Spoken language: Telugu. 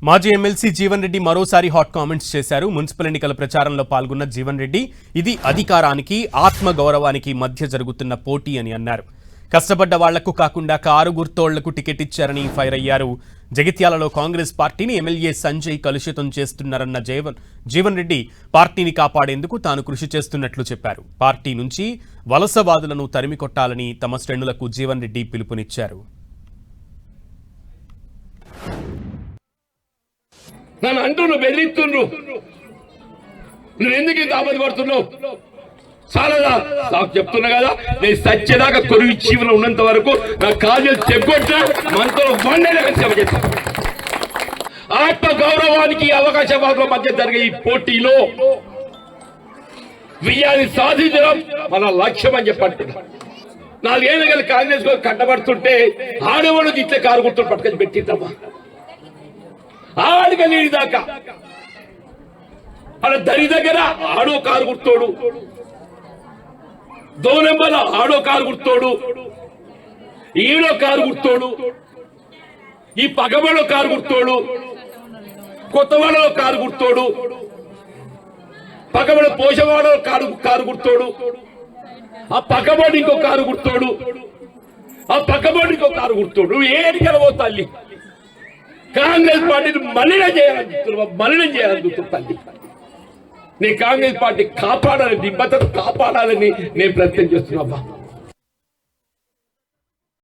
మాజీ ఎమ్మెల్సీ జీవన్ రెడ్డి మరోసారి హాట్ కామెంట్స్ చేశారు. మున్సిపల్ ఎన్నికల ప్రచారంలో పాల్గొన్న జీవన్ రెడ్డి ఇది అధికారానికి ఆత్మ గౌరవానికి మధ్య జరుగుతున్న పోటీ అని అన్నారు. కష్టపడ్డ వాళ్లకు కాకుండా కారు గుర్తోళ్లకు టికెట్ ఇచ్చారని ఫైర్ అయ్యారు. జగిత్యాలలో కాంగ్రెస్ పార్టీని ఎమ్మెల్యే సంజయ్ కలుషితం చేస్తున్నారన్న జీవన్ రెడ్డి పార్టీని కాపాడేందుకు తాను కృషి చేస్తున్నట్లు చెప్పారు. పార్టీ నుంచి వలసవాదులను తరిమికొట్టాలని తమ శ్రేణులకు జీవన్ రెడ్డి పిలుపునిచ్చారు. నన్ను అంటున్నావు, బెదిరిస్తుండ్రు, నువ్వు ఎందుకు ఇంత ఆపద పడుతున్నావు? చాలా నాకు చెప్తున్నా కదా, నేను సత్యదాకా కొరువు జీవనం ఉన్నంత వరకు నా కాజలు చెగ్గొట్టా మనతో వండేలాగా సేవ చేస్తాను. ఆత్మ గౌరవానికి అవకాశవాదుల మధ్య జరిగే ఈ పోటీలో విజయాన్ని సాధించడం మన లక్ష్యం అని చెప్పంటున్నా. 4 ఏళ్ళ కలిసి కాంగ్రెస్ కట్టబడుతుంటే ఆడవాళ్ళకి ఇట్లా కారు గుర్తులు పట్టుకొని పెట్టిద్దామా? ఆడిగా నీడి దాకా అలా దరి దగ్గర ఆడో కారు గుర్తోడు, దోనెంబల ఆడో కారు గుర్తోడు, ఈడో కారు గుర్తోడు, ఈ పగబడో కారు గుర్తోడు, కొత్తవాడలో కారు గుర్తోడు, పగబడ పోషవాడలో కారు గుర్తోడు, ఆ పక్కబడి ఇంకో కారు గుర్తోడు, ఆ పక్కబడి ఇంకో కారు గుర్తోడు. నువ్వు ఏడికెళ్ళవో తల్లి, కాంగ్రెస్ పార్టీని మలినం చేయాలని తల్లి. నీ కాంగ్రెస్ పార్టీ కాపాడాలని, నిబద్ధత కాపాడాలని నేను ప్రయత్నం చేస్తున్నా.